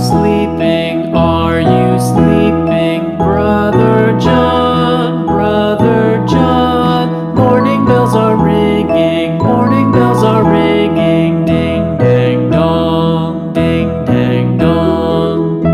sleeping? Are you sleeping? Brother John, Brother John. Morning bells are ringing, morning bells are ringing. Ding dang dong, ding dang dong.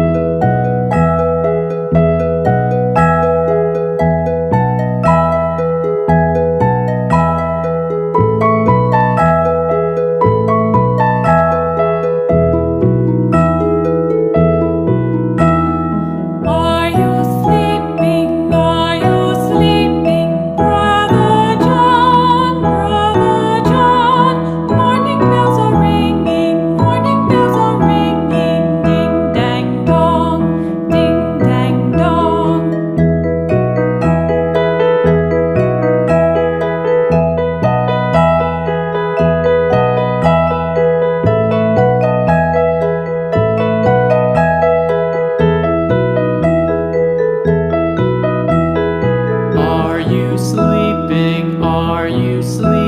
Are you sleeping? Are you sleeping? Brother John, Brother John. Morning bells are ringing, morning bells are ringing. Ding dang dong, ding dang dong. Are you sleeping? Are you sleeping?